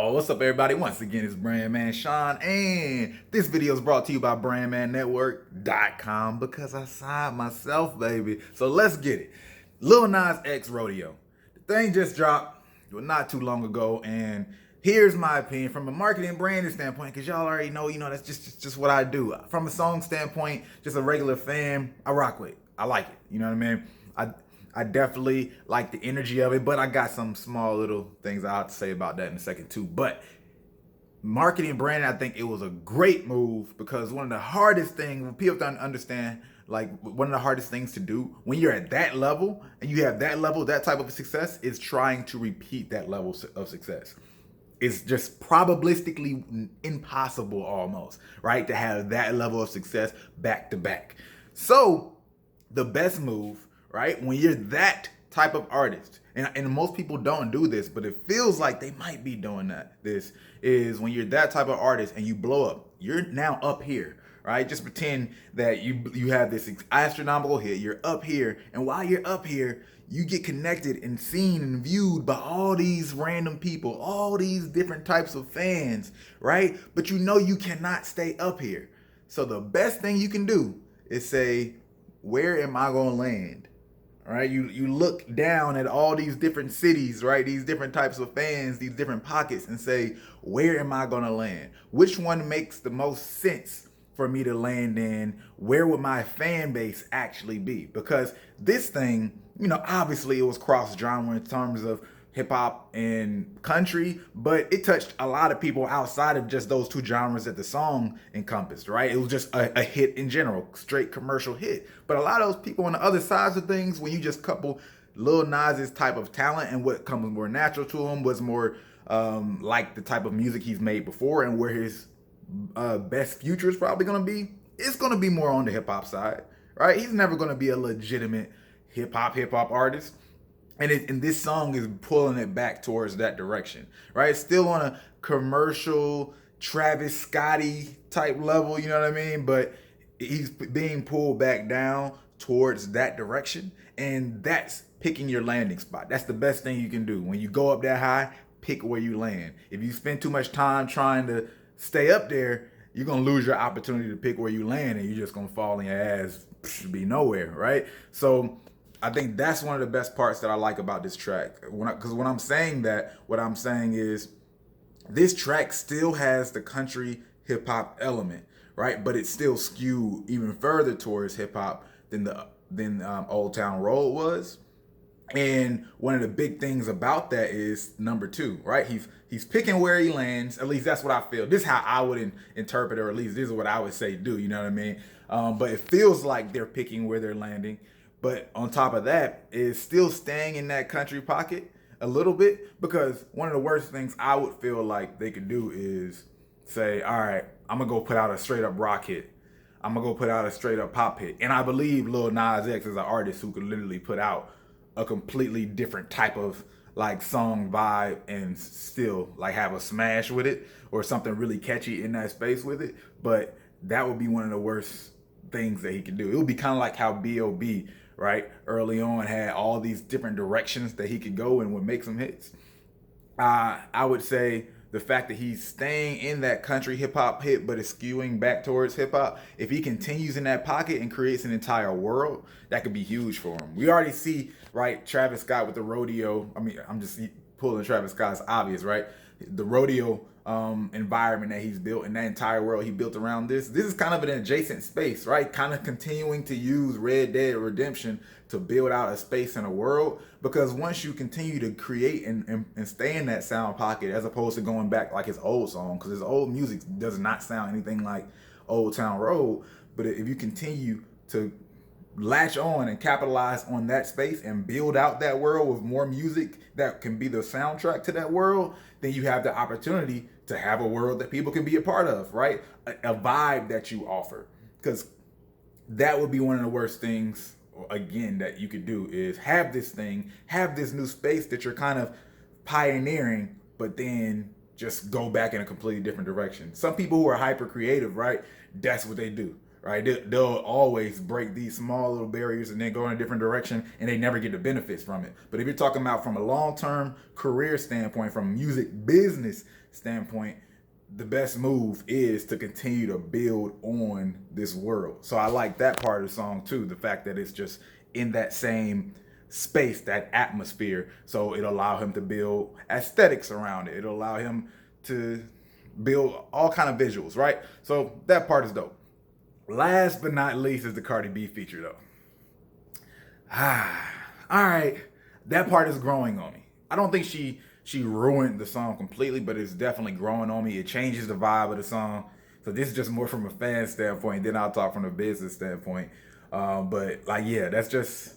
Yo, what's up everybody? Once again, it's Brand Man Sean, and this video is brought to you by BrandManNetwork.com because I signed myself, baby. So let's get it. Lil Nas X Rodeo. The thing just dropped not too long ago, and here's my opinion from a marketing branding standpoint, because y'all already know, that's just what I do. From a song standpoint, just a regular fan, I rock with it. I like it. You know what I mean? I definitely like the energy of it, but I got some small little things I'll have to say about that in a second too. But marketing and branding, I think it was a great move because one of the hardest things, when people don't understand, like one of the hardest things to do when you're at that level and you have that level, that type of success, is trying to repeat that level of success. It's just probabilistically impossible almost, right? To have that level of success back to back. So the best move, right, when you're that type of artist, and most people don't do this, but it feels like they might be doing this is when you're that type of artist and you blow up, you're now up here, right? Just pretend that you have this astronomical hit, you're up here, and while you're up here, you get connected and seen and viewed by all these random people, all these different types of fans, right? But you cannot stay up here. So the best thing you can do is say, where am I gonna land? All right, you look down at all these different cities, right? These different types of fans, these different pockets, and say, where am I gonna land? Which one makes the most sense for me to land in? Where would my fan base actually be? Because this thing, obviously it was cross-genre in terms of hip hop and country, but it touched a lot of people outside of just those two genres that the song encompassed, right? It was just a hit in general, straight commercial hit. But a lot of those people on the other sides of things, when you just couple Lil Nas's type of talent and what comes more natural to him, was more like the type of music he's made before and where his best future is probably gonna be, it's gonna be more on the hip hop side, right? He's never gonna be a legitimate hip hop artist. And this song is pulling it back towards that direction, right? It's still on a commercial Travis Scotty type level, you know what I mean? But he's being pulled back down towards that direction, and that's picking your landing spot. That's the best thing you can do. When you go up that high, pick where you land. If you spend too much time trying to stay up there, you're gonna lose your opportunity to pick where you land, and you're just gonna fall in your ass, be nowhere, right? So I think that's one of the best parts that I like about this track. Because when I'm saying that, what I'm saying is this track still has the country hip hop element, right? But it's still skewed even further towards hip hop than Old Town Road was. And one of the big things about that is number two, right? He's picking where he lands. At least that's what I feel. This is how I would interpret, or at least this is what I would say do. You know what I mean? But it feels like they're picking where they're landing. But on top of that, is still staying in that country pocket a little bit, because one of the worst things I would feel like they could do is say, all right, I'm gonna go put out a straight up rock hit. I'm gonna go put out a straight up pop hit. And I believe Lil Nas X is an artist who could literally put out a completely different type of like song vibe and still like have a smash with it or something really catchy in that space with it. But that would be one of the worst things that he could do. It would be kind of like how B.O.B., right, early on had all these different directions that he could go and would make some hits. I would say the fact that he's staying in that country hip hop hit but is skewing back towards hip hop, if he continues in that pocket and creates an entire world, that could be huge for him. We already see, right, Travis Scott with the Rodeo. I mean, I'm just pulling Travis Scott's obvious, right? The Rodeo environment that he's built, and that entire world he built around this is kind of an adjacent space, right? Kind of continuing to use Red Dead Redemption to build out a space and a world, because once you continue to create and stay in that sound pocket, as opposed to going back like his old song, because his old music does not sound anything like Old Town Road, but if you continue to latch on and capitalize on that space and build out that world with more music that can be the soundtrack to that world, then you have the opportunity to have a world that people can be a part of, right? A vibe that you offer. Because that would be one of the worst things, again, that you could do is have this new space that you're kind of pioneering, but then just go back in a completely different direction. Some people who are hyper creative, right? That's what they do. right? They'll always break these small little barriers and then go in a different direction, and they never get the benefits from it. But if you're talking about from a long-term career standpoint, from a music business standpoint, the best move is to continue to build on this world. So I like that part of the song too, the fact that it's just in that same space, that atmosphere. So it'll allow him to build aesthetics around it. It'll allow him to build all kind of visuals, right? So that part is dope. Last but not least is the Cardi B feature though. All right, that part is growing on me. I don't think she ruined the song completely, but it's definitely growing on me. It changes the vibe of the song. So this is just more from a fan standpoint. Then I'll talk from a business standpoint. But like, yeah, that's just,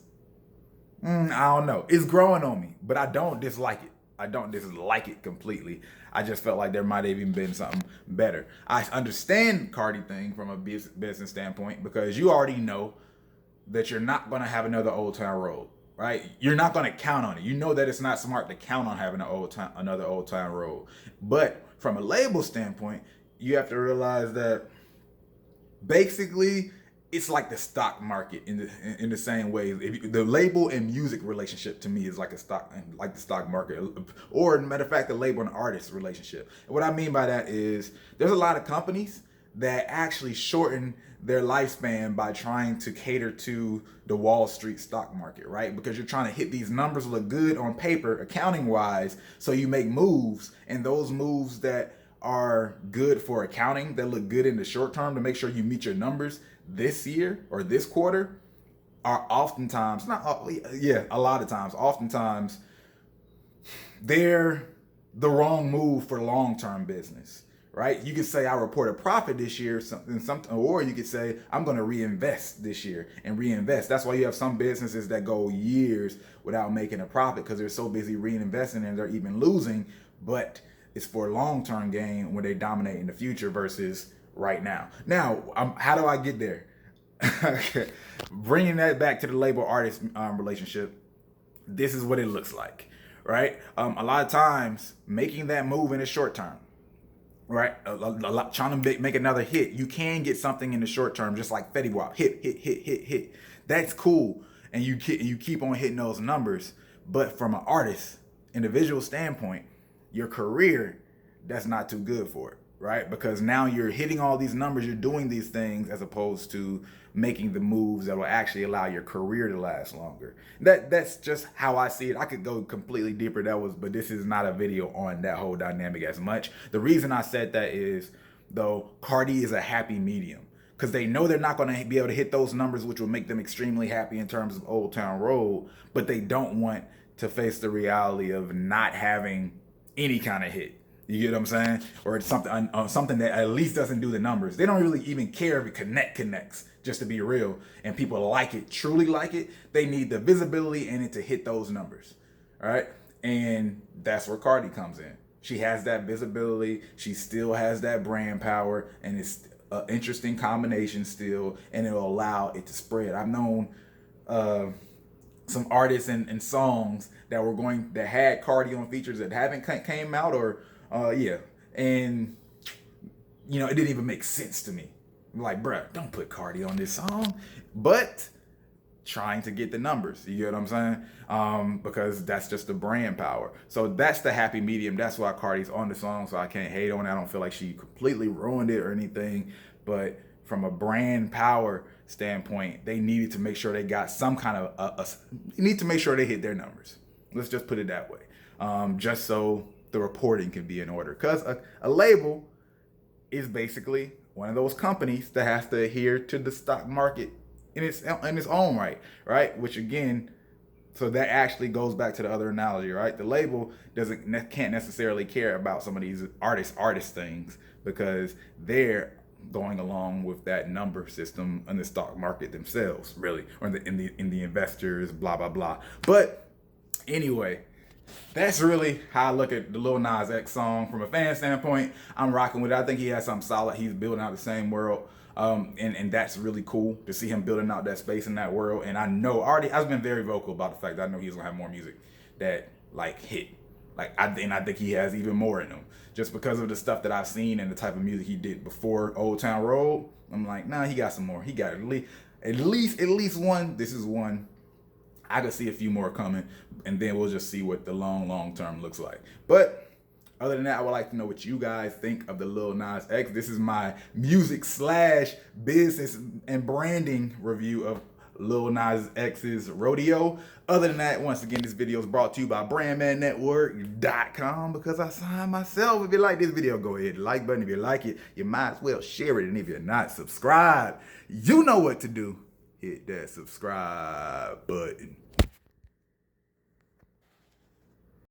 I don't know. It's growing on me, but I don't dislike it. I don't dislike it completely. I just felt like there might have even been something better. I understand Cardi thing from a business standpoint because you already know that you're not going to have another Old Town Road. Right? You're not going to count on it. You know that it's not smart to count on having another Old Town Road. But from a label standpoint, you have to realize that basically it's like the stock market in the same way. The label and music relationship to me is like the stock market, or matter of fact, the label and artist relationship. And what I mean by that is there's a lot of companies that actually shorten their lifespan by trying to cater to the Wall Street stock market, right? Because you're trying to hit these numbers look good on paper, accounting wise, so you make moves, and those moves that are good for accounting, that look good in the short term to make sure you meet your numbers this year or this quarter, are oftentimes, a lot of times, oftentimes, they're the wrong move for long-term business. Right? You could say I report a profit this year, something, or you could say I'm going to reinvest this year and reinvest. That's why you have some businesses that go years without making a profit because they're so busy reinvesting and they're even losing. But it's for long-term gain when they dominate in the future versus right now. Now, how do I get there? Bringing that back to the label artist relationship, this is what it looks like, right? A lot of times making that move in the short term, right? A lot trying to make another hit. You can get something in the short term, just like Fetty Wap, hit. That's cool, and you keep on hitting those numbers. But from an artist, individual standpoint, your career, that's not too good for it, right? Because now you're hitting all these numbers, you're doing these things as opposed to making the moves that will actually allow your career to last longer. That's just how I see it. I could go completely deeper, but this is not a video on that whole dynamic as much. The reason I said that is, though, Cardi is a happy medium because they know they're not going to be able to hit those numbers, which will make them extremely happy in terms of Old Town Road, but they don't want to face the reality of not having any kind of hit. You get what I'm saying? Or it's something that at least doesn't do the numbers. They don't really even care if it connects, just to be real. And people like it, truly like it. They need the visibility in it to hit those numbers. All right? And that's where Cardi comes in. She has that visibility. She still has that brand power. And it's an interesting combination still. And it'll allow it to spread. I've known some artists and songs that had Cardi on features that haven't came out and it didn't even make sense to me. I'm like, bruh, don't put Cardi on this song, but trying to get the numbers. You get what I'm saying? Because that's just the brand power. So that's the happy medium. That's why Cardi's on the song. So I can't hate on it. I don't feel like she completely ruined it or anything, but from a brand power standpoint, they needed to make sure they got some kind of need to make sure they hit their numbers. Let's just put it that way. Just so the reporting can be in order. Because a label is basically one of those companies that has to adhere to the stock market in its own right? Which again, so that actually goes back to the other analogy, right? The label can't necessarily care about some of these artist things because they're going along with that number system in the stock market themselves, really, or in the investors, blah blah blah. But anyway, that's really how I look at the Lil Nas X song from a fan standpoint. I'm rocking with it. I think he has something solid. He's building out the same world. And that's really cool to see him building out that space in that world. And I know I've been very vocal about the fact that I know he's gonna have more music that like hit. I think he has even more in him. Just because of the stuff that I've seen and the type of music he did before Old Town Road, I'm like, nah, he got some more. He got at least one. This is one. I could see a few more coming, and then we'll just see what the long term looks like. But other than that, I would like to know what you guys think of the Lil Nas X. This is my music / business and branding review of Lil Nas X's Rodeo. Other than that, once again, this video is brought to you by BrandmanNetwork.com because I signed myself. If you like this video, go ahead, like button. If you like it, you might as well share it. And if you're not subscribed, you know what to do. Hit that subscribe button.